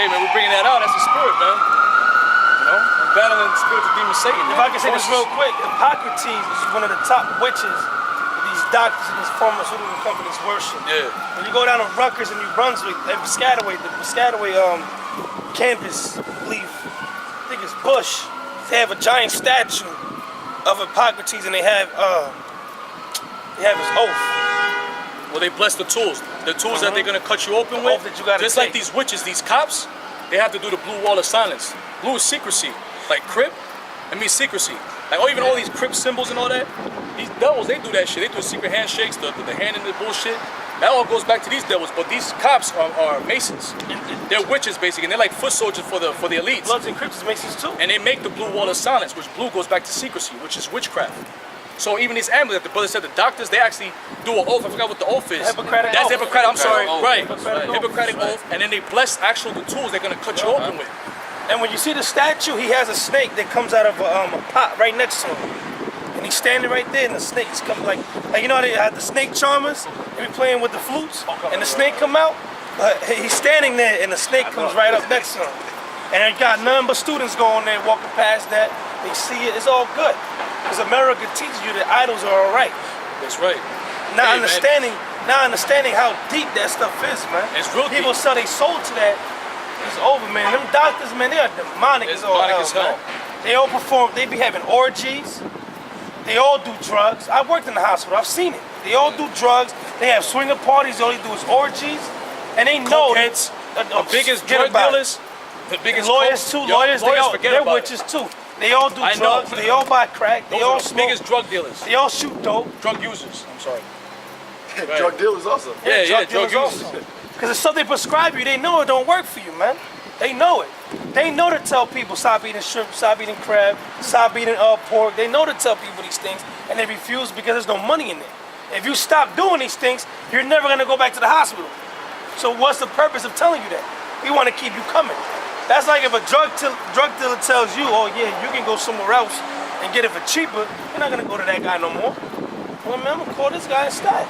Hey man, we're bringing that out. That's the spirit, man. You know, we're battling the spirit of demon Satan. If I can say this real quick, Hippocrates is one of the top witches that these doctors and these pharmaceutical companies worship. Yeah. When you go down to Rutgers in New Brunswick, at Piscataway, the Piscataway campus, I believe, I think it's Bush, they have a giant statue of Hippocrates, and they have his oath. Well, they bless the tools that they're gonna cut you open with. That you gotta just like these witches, these cops, they have to do the blue wall of silence. Blue is secrecy. Like Crip, it means secrecy. Like even all these Crip symbols and all that. These devils, they do that shit. They do secret handshakes, the hand in the bullshit. That all goes back to these devils. But these cops are masons. They're witches basically, and they're like foot soldiers for the elites. Bloods and Crips is masons too. And they make the blue wall of silence, which blue goes back to secrecy, which is witchcraft. So even these amulets, the brother said, the doctors, they actually do an oath. I forgot what the oath is. Hippocratic That's oath. Hippocratic, I'm sorry, right. Hippocratic Hippocratic oath. And then they bless the tools they're gonna cut you open with. And when you see the statue, he has a snake that comes out of a pot right next to him. And he's standing right there, and the snake's come like you know how they have the snake charmers? They be playing with the flutes, and the snake come out. He's standing there, and the snake comes right up next to him. And they got none but students going there, walking past that. They see it. It's all good. Because America teaches you that idols are all right. That's right. Now understanding how deep that stuff is, man. It's real deep. People sell their soul to that. It's over, man. Them doctors, man, they are demonic as all hell, man. They all perform. They be having orgies. They all do drugs. I worked in the hospital. I've seen it. They all do drugs. They have swinger parties. All they do is orgies, and they know that the biggest drug dealers, the biggest lawyers too. Lawyers, they're witches too. They all do drugs. They all buy crack. They all smoke. Biggest drug dealers. They all shoot dope. Drug users. I'm sorry. Drug dealers also. Yeah, drug users. Because it's something they prescribe you. They know it don't work for you, man. They know it. They know to tell people stop eating shrimp, stop eating crab, stop eating pork. They know to tell people these things, and they refuse because there's no money in it. If you stop doing these things, you're never gonna go back to the hospital. So what's the purpose of telling you that? We want to keep you coming. That's like if a drug dealer tells you, oh yeah, you can go somewhere else and get it for cheaper, you're not gonna go to that guy no more. Well, man, I'm gonna call this guy instead.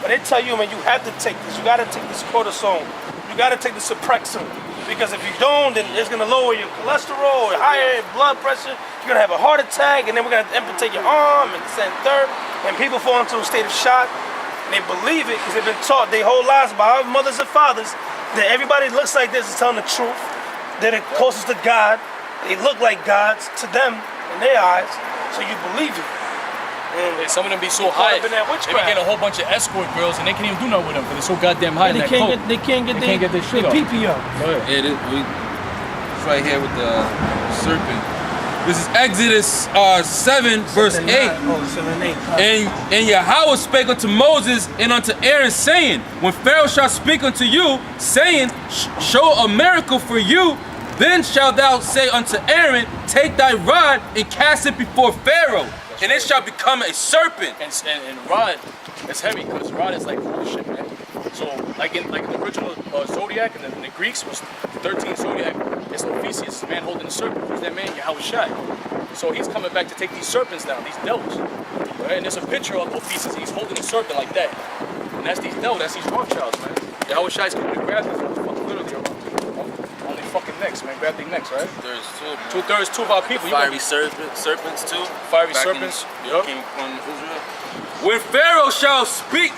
But they tell you, man, you have to take this. You gotta take this cortisone. You gotta take the Suprexone. Because if you don't, then it's gonna lower your cholesterol, higher blood pressure. You're gonna have a heart attack, and then we're gonna amputate your arm, and this and third. And people fall into a state of shock, and they believe it because they've been taught their whole lives by our mothers and fathers that everybody that looks like this is telling the truth. They're the closest to God. They look like gods to them in their eyes, so you believe it. And some of them be so high, they be getting a whole bunch of escort girls, and they can't even do nothing with them because they're so goddamn high. They can't get their PP up. Yeah, it's right here with the serpent. This is Exodus 7, verse 8. And Yahweh spake unto Moses and unto Aaron, saying, when Pharaoh shall speak unto you, saying, show a miracle for you, then shalt thou say unto Aaron, take thy rod and cast it before Pharaoh, and it shall become a serpent. And rod, it's heavy because rod is like bullshit, man. So like in the original zodiac and the Greeks was 13 zodiac. It's Ophiuchus, the man holding the serpent. Who's that man? Yahweh. So he's coming back to take these serpents down, these devils. Right? And there's a picture of Ophiuchus. He's holding a serpent like that. And that's these devils. That's these Rothschilds, man. Yahweh is coming to grab them. Literally on their fucking necks, man. Grab their necks, right? There's two of our people. Fiery serpents too. Fiery serpents. Yep. When Pharaoh shall speak,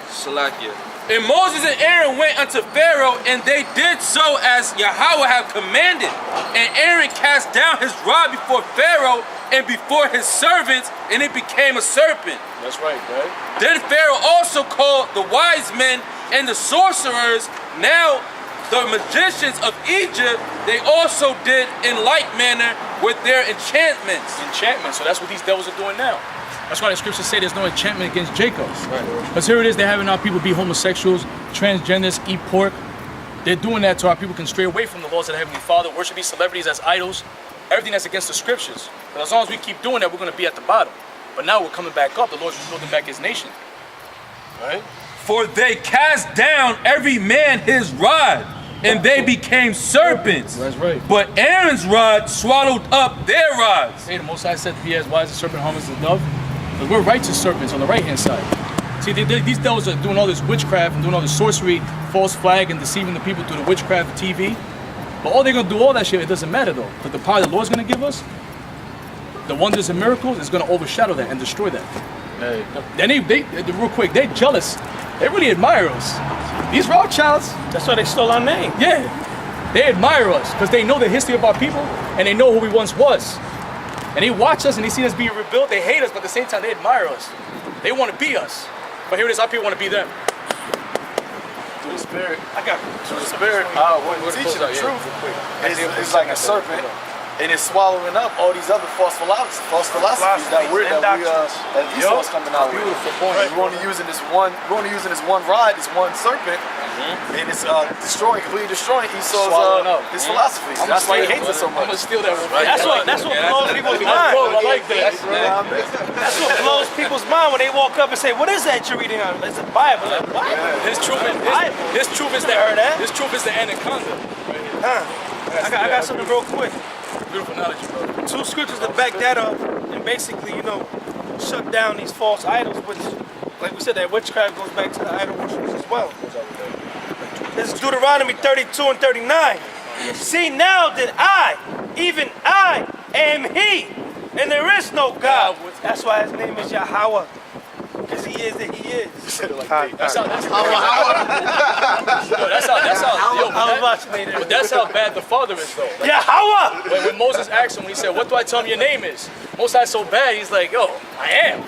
Salakia. And Moses and Aaron went unto Pharaoh, and they did so as Yahweh had commanded. And Aaron cast down his rod before Pharaoh and before his servants, and it became a serpent. That's right, right? Then Pharaoh also called the wise men and the sorcerers. Now the magicians of Egypt, they also did in like manner with their enchantments. Enchantments, so that's what these devils are doing now. That's why the scriptures say there's no enchantment against Jacob. Because here it is, they're having our people be homosexuals, transgenders, eat pork. They're doing that so our people can stray away from the laws of the Heavenly Father, worship these celebrities as idols, everything that's against the scriptures. But as long as we keep doing that, we're going to be at the bottom. But now we're coming back up. The Lord's building back his nation. Right? For they cast down every man his rod, and they became serpents. That's right. But Aaron's rod swallowed up their rods. Hey, the Most High said to be as wise as a serpent, harmless as a dove. Because we're righteous serpents on the right-hand side. See, these devils are doing all this witchcraft and doing all this sorcery, false flag, and deceiving the people through the witchcraft TV. But all they're gonna do all that shit, it doesn't matter though. But the power the Lord's gonna give us, the wonders and miracles, is gonna overshadow that and destroy that. Hey. And they real quick, they're jealous. They really admire us. These Rothschilds, That's why they stole our name. yeah, they admire us because they know the history of our people and they know who we once was. And they watch us and they see us being rebuilt. They hate us, but at the same time, they admire us. They want to be us. But here it is, our people want to be them. To the spirit. I got To the spirit. When teaching the truth, it's like a serpent, and it's swallowing up all these other false philosophies that Esau's coming out with. Beautiful point. We're only using this one rod, this one serpent, and it's completely destroying Swallowing up. Esau's his philosophy. That's why he hates it so I'm gonna much. steal that. That's what blows people's mind. I like that. That's what blows people's mind when they walk up and say, "What is that you're reading on?" It's a Bible. Like, what? His truth is the anaconda. I got something real quick. Beautiful knowledge, bro. 2 scriptures to back that up and basically, shut down these false idols, which, like we said, that witchcraft goes back to the idol worshipers as well. This is Deuteronomy 32 and 39. See now that I, even I, am He, and there is no God. That's why His name is Yahweh, because He is that He is. That's how bad the Father is, though. Like, Yahweh! when Moses asked him, when he said, "What do I tell him your name is?" Moses so bad, he's like, "Yo, I am.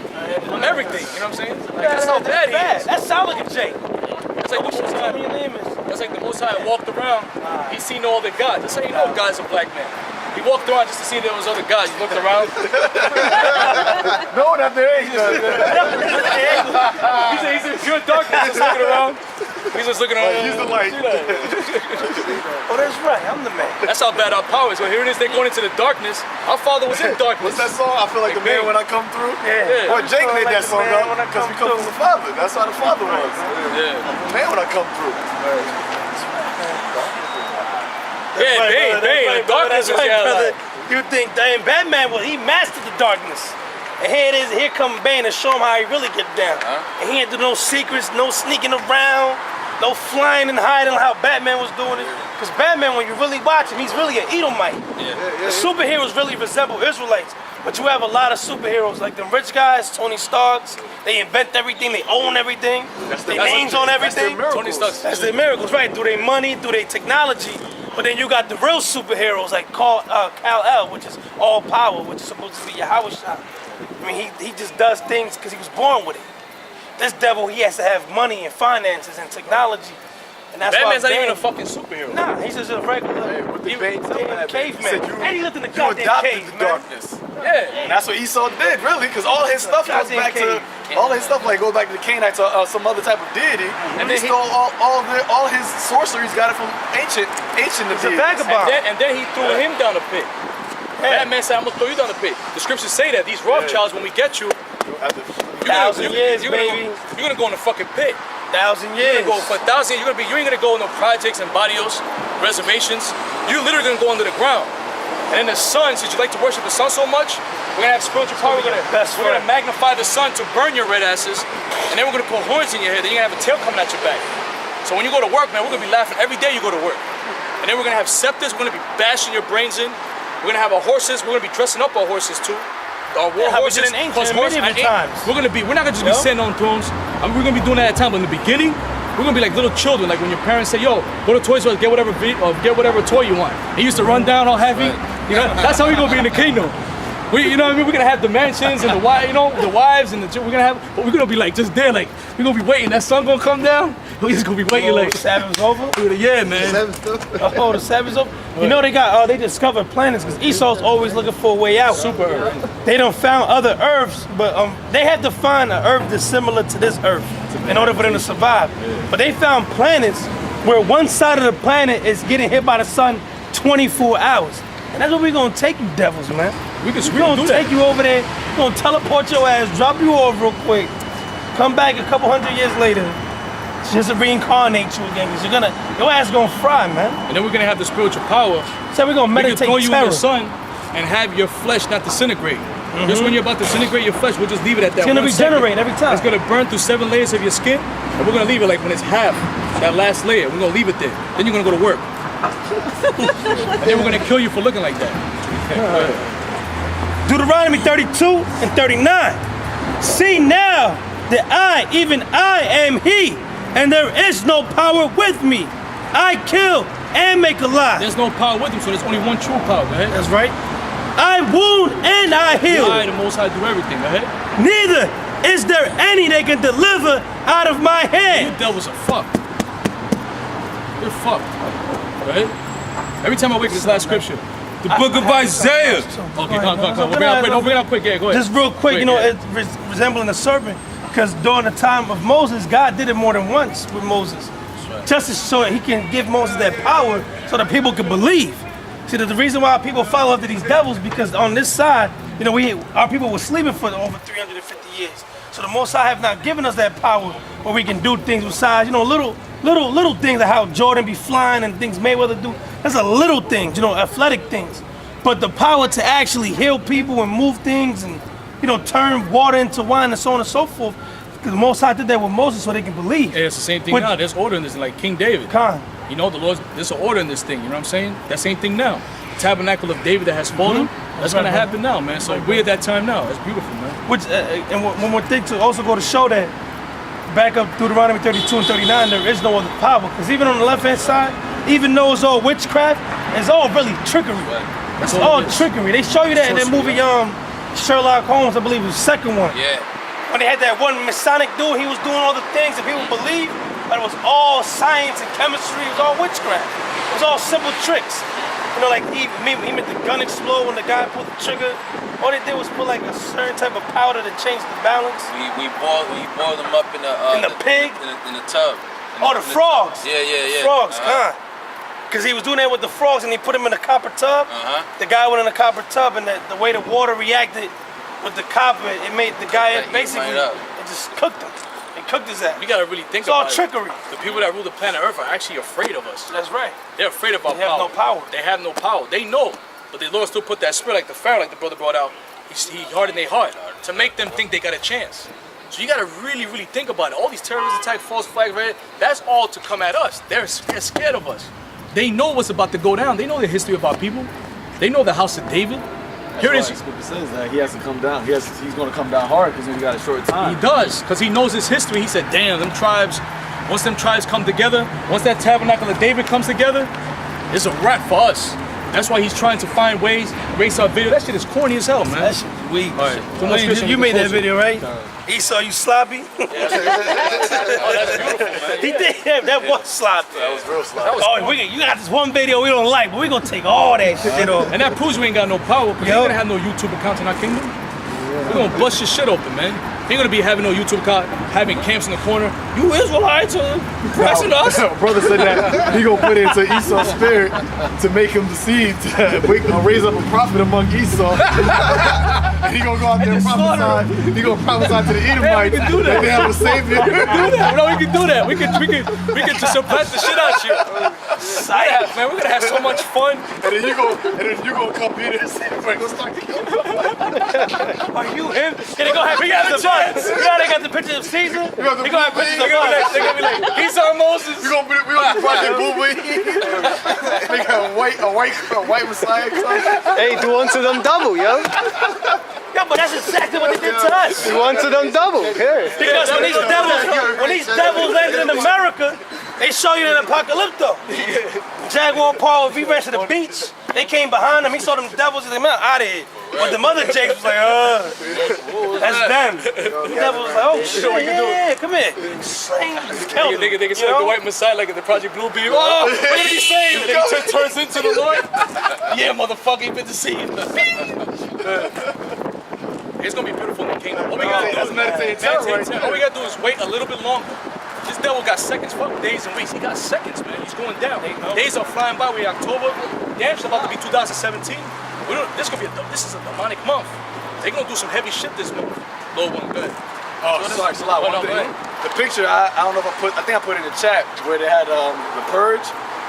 I'm everything." You know what I'm saying? Like, that's how bad he is. That sounds like a J. That's like the Most High. Your name is. That's like the Most High walked around. He seen all the gods. That's how you know God's a black man. He walked around just to see there was other gods. He looked around. No, not there ain't none. He's in pure darkness, just looking around. He's just looking around. Use the light. Oh, that's right. I'm the man. That's how bad our power is. So here it is, they're going into the darkness. Our father was in darkness. What's that song? I feel like the man when I come through. Yeah. Boy, Jake made that song man when I up because come we come from through. the father. That's how the father was. Yeah. The man when I come through. Yeah, the darkness is brother. You think damn Batman, well, he mastered the darkness. And here it is, here come Bane to show him how he really get down. And he ain't do no secrets, no sneaking around, no flying and hiding how Batman was doing it. Because Batman, when you really watch him, he's really an Edomite. The superheroes really resemble Israelites. But you have a lot of superheroes, like them rich guys, Tony Starks. They invent everything, they own everything. Their names on everything. Tony Stark's. That's their miracles, right? Through their money, through their technology. But then you got the real superheroes like Kal-El, which is all power, which is supposed to be Yahweh. I mean, he just does things because he was born with it. This devil, he has to have money and finances and technology. And that's Batman's why not even a fucking superhero. Nah, he's just a regular caveman. And he lived in the You goddamn adopted cave, the man. darkness. Yeah. And that's what Esau did, really, because all his stuff goes back to goes back to the Canaanites or some other type of deity. And he stole all his sorceries, got it from ancient He's a deities. vagabond. And then he threw him down the pit. Batman said, "I'm gonna throw you down the pit." The scriptures say that these Rothschilds, when we get you, you're gonna go in the fucking pit. 1,000 You're years. gonna go for 1,000 years. You ain't gonna go in no projects and barrios, reservations. You're literally gonna go under the ground. And then the sun, since you like to worship the sun so much, we're gonna have spiritual power. We're gonna magnify the sun to burn your red asses, and then we're gonna put horns in your head. Then you're gonna have a tail coming at your back. So when you go to work, man, we're gonna be laughing every day you go to work. And then we're gonna have scepters. We're gonna be bashing your brains in. We're gonna have our horses. We're gonna be dressing up our horses too. Our war horses. We're not gonna just be sitting on thrones. We're gonna be doing that at time. But in the beginning, we're gonna be like little children. Like when your parents say, "Yo, go to Toys R Us, get whatever toy you want." He used to run down all heavy. You know, that's how we gonna be in the kingdom. You know what I mean? We're gonna have the mansions and the wives and but we're gonna be like just there, like we're gonna be waiting. That sun gonna come down. We're just gonna be waiting like. The Sabbath's over? Yeah, man. Oh, the Sabbath's over? You know they discovered planets because Esau's always looking for a way out. Super Earth. They done found other Earths, but they had to find an Earth that's similar to this Earth in order for them to survive. But they found planets where one side of the planet is getting hit by the sun 24 hours. And that's what we're gonna take you devils, man. We're gonna take you over there, we're gonna teleport your ass, drop you off real quick, come back a couple hundred years later, just to reincarnate you again, because your ass gonna fry, man. And then we're gonna have the spiritual power. So we're gonna meditate we can throw you terror. in the sun and have your flesh not disintegrate. Just when you're about to disintegrate your flesh, we'll just leave it at that. It's gonna 1 second. regenerate every time. It's gonna burn through 7 layers of your skin, and we're gonna leave it like when it's half, that last layer. We're gonna leave it there. Then you're gonna go to work. And then we're gonna kill you for looking like that. Deuteronomy 32 and 39. See now that I, even I, am He, and there is no power with me. I kill and make alive. There's no power with him, so there's only one true power. Go ahead. That's right. I wound and I heal. I, the Most High, do everything. Go ahead. Neither is there any that can deliver out of my You hand. devils are fucked. You're fucked. Go ahead. Every time I wake up this last scripture. The book of Isaiah. Okay, come on. We'll bring it out quick. Yeah, go ahead. Just real quick, you know, it's resembling a serpent, because during the time of Moses, God did it more than once with Moses. Right. Just so he can give Moses that power so that people could believe. See, the reason why people follow after these devils, because on this side, you know, our people were sleeping for over 350 years. So the Most High have not given us that power where we can do things besides, you know, little things like how Jordan be flying and things Mayweather do. That's a little things, you know, athletic things. But the power to actually heal people and move things and, you know, turn water into wine and so on and so forth. Because the Most High did that with Moses so they can believe. Yeah, it's the same thing now. There's order in this, like King David. Khan. You know, there's an order in this thing. You know what I'm saying? That same thing now. The tabernacle of David that has fallen, that's going to happen now, man. So we're at that time now. That's beautiful, man. Which, and one more thing to also go to show that, back up Deuteronomy 32 and 39, there is no other power. Because even on the left-hand side, even though it's all witchcraft, it's all really trickery. It's all trickery. They show you that in that movie, Sherlock Holmes, I believe it was the second one. Yeah. When they had that one Masonic dude, he was doing all the things that people believed, but it was all science and chemistry, it was all witchcraft. It was all simple tricks. You know, like he made the gun explode when the guy pulled the trigger. All they did was put like a certain type of powder to change the balance. We boiled them up in the pig? in the tub. The frogs. Yeah. Frogs, Because he was doing that with the frogs and he put them in a copper tub. The guy went in a copper tub and the way the water reacted with the copper, it made the guy basically, it just cooked him. It cooked his ass. We got to really think about it. It's all trickery. The people that rule the planet Earth are actually afraid of us. That's right. They're afraid of our power. They have no power. They have no power. They know. But the Lord still put that spirit, like the Pharaoh, like the brother brought out, he hardened their heart to make them think they got a chance. So you got to really, really think about it. All these terrorist attacks, false flags, right? That's all to come at us. They're scared of us. They know what's about to go down. They know the history of our people. They know the house of David. Here it is. Scripture says that he has to come down. He's going to come down hard because he's got a short time. He does, because he knows his history. He said, damn, them tribes, once them tribes come together, once that tabernacle of David comes together, it's a wrap for us. That's why he's trying to find ways, race our video. That shit is corny as hell, man. That shit is weak. All right. You made that video, right? Esau, you sloppy? Oh, that's beautiful, man. He did. That was sloppy. That was real sloppy. You got this one video we don't like, but we're going to take all that shit off. And that proves we ain't got no power, because we ain't going to have no YouTube account in our kingdom. We're going to bust your shit open, man. Ain't going to be having no YouTube account, having camps in the corner. You Israelites are pressing us. Brother said that he going to put it into Esau's spirit to make him deceived, to raise up a prophet among Esau. And he going to go out there and prophesy. He going to prophesy to the Edomites that they have a savior. We can do that. No, we can do that. We can just supplant the shit out you. Man, we're going to have so much fun. And then you going to come here and say, "Frank, let's start together." Are you him? We got the chance. They got the pictures of Caesar. They gonna have pictures of us. They're gonna be like, he's our Moses. We gonna be Project Boo Boo. They got a white Messiah come. Hey, do unto them double, yo. Yeah, but that's exactly what they did to us. Do unto them double, period. Because when these devils landed in America, they show you in Apocalypto. Jaguar Paul, if he ran to the beach, they came behind him. He saw them devils and they went out of here. But the mother Jakes was like, that's them. The devil was like, oh shit, yeah, come here. Sling, kill him. They can see like the white Messiah, like in the Project Blue Beam. Oh, what did he say? And then he turns into the Lord. Yeah, motherfucker, you been deceived. It's gonna be beautiful in the kingdom. All we gotta do is meditate. All we gotta do is wait a little bit longer. This devil got seconds. Fuck days and weeks. He got seconds, man. He's going down. Days are flying by. We're October. Damn, it's about to be 2017. This is a demonic month. They're gonna do some heavy shit this month. Low one, good. Oh, sorry, one thing. The picture, I don't know if I think I put it in the chat where they had the purge.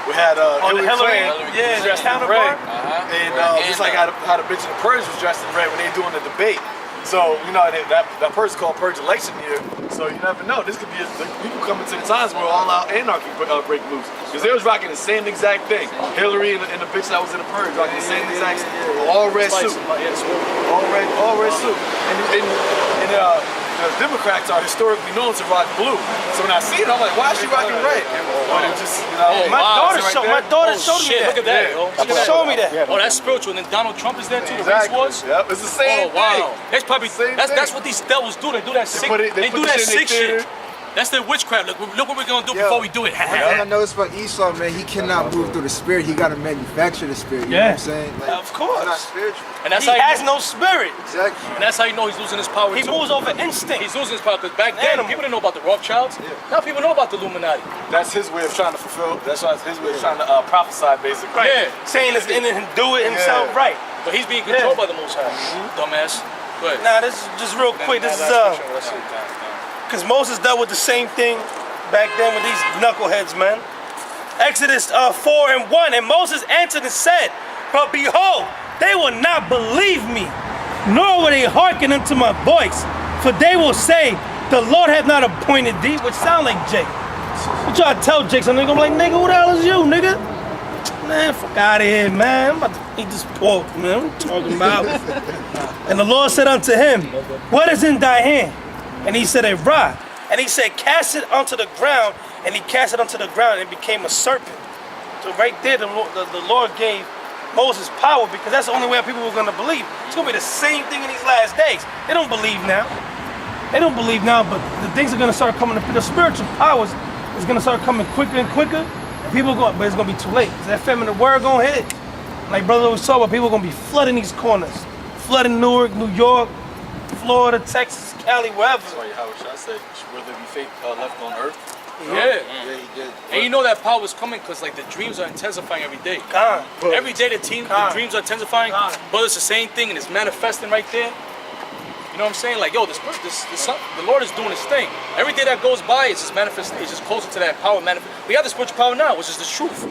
We had On the Hillary Hillary, Clinton yeah, the dressed in counterpart. red. And just like how the bitch in the Purge was dressed in red when they doing the debate. So, you know, that Purge is called Purge election year. So you never know. This could be, we could come into the times where all out anarchy break loose. Because they was rocking the same exact thing. Hillary and the bitch that was in the Purge rocking the same exact all red suit. All red suit. And the Democrats are historically known to rock blue. So when I see it, I'm like, why is she rocking red? But it just, you know, My daughter showed me Look that. at that, yo. She showed me that. Oh, that's spiritual. And then Donald Trump is there too. The race Exactly. wars. Yep, it's the same Oh wow. thing. That's probably Same that's thing. what these devils do. They do that sick. put it- they They do put that the shit in sick their shit. That's their witchcraft. Look what we're gonna do Yo, before we do it. All I know is about Esau, man, he cannot move through the spirit. He got to manufacture the spirit. You know what I'm saying? Like, Of course. It's not spiritual. And that's He how has no spirit. Exactly. And that's how you know he's losing his power. He too. moves over instinct. He's losing his power because back then Animal. people didn't know about the Rothschilds. Now people know about the Illuminati. That's his way of trying to fulfill, that's his way of trying to prophesy, basically. Right. Yeah. Saying it's in him, do it himself, Yeah. right. But he's being controlled Yeah. by the Most High. Dumbass. Go ahead. Now this is just real quick. This is because Moses dealt with the same thing back then with these knuckleheads, man. Exodus 4:1, and Moses answered and said, "But behold, they will not believe me, nor will they hearken unto my voice, for they will say, the Lord hath not appointed thee," which sound like Jake. You try to tell Jake something, they gonna be like, "Nigga, who the hell is you, nigga?" Man, fuck out of here, man. I'm about to eat this pork, man. What you talking about? And the Lord said unto him, "What is in thy hand?" And he said, "A rod." And he said, "Cast it onto the ground." And he cast it onto the ground and it became a serpent. So right there, the Lord gave Moses power because that's the only way people were going to believe. It's going to be the same thing in these last days. They don't believe now. They don't believe now, but the things are going to start coming. The spiritual powers is going to start coming quicker and quicker. And people going, but it's going to be too late. That feminine word going to hit. Like brother always talk about, people are going to be flooding these corners. Flooding Newark, New York, Florida, Texas, Cali, wherever. That's why Howard Shah said, will there be fate left on earth? Yeah. Yeah, he did. And you know that power is coming because like the dreams are intensifying every day. God. Every day the dreams are intensifying, but it's the same thing and it's manifesting right there. You know what I'm saying? Like, yo, the Lord is doing his thing. Every day that goes by, it's just manifesting. It's just closer to that power. We have the spiritual power now, which is the truth.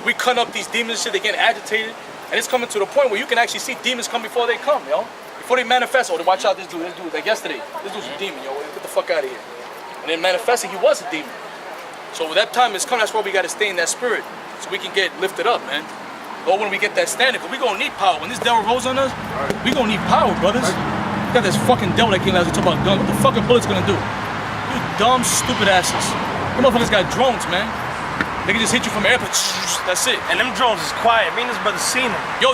We cut up these demons and shit, they get agitated, and it's coming to the point where you can actually see demons come before they come, yo. Before they manifest, oh, watch out, this dude, like yesterday, this dude's a demon, yo, get the fuck out of here. And then manifesting, he was a demon. So when that time is coming, that's why we gotta stay in that spirit, so we can get lifted up, man. Or when we get that standard, because we gonna need power. When this devil rolls on us, we gonna need power, brothers. We got this fucking devil that came out, we talk about guns. What the fucking bullets gonna do? You dumb, stupid asses. You motherfuckers got drones, man. They can just hit you from the airport, that's it. And them drones is quiet. Me and this brother seen them. Yo, they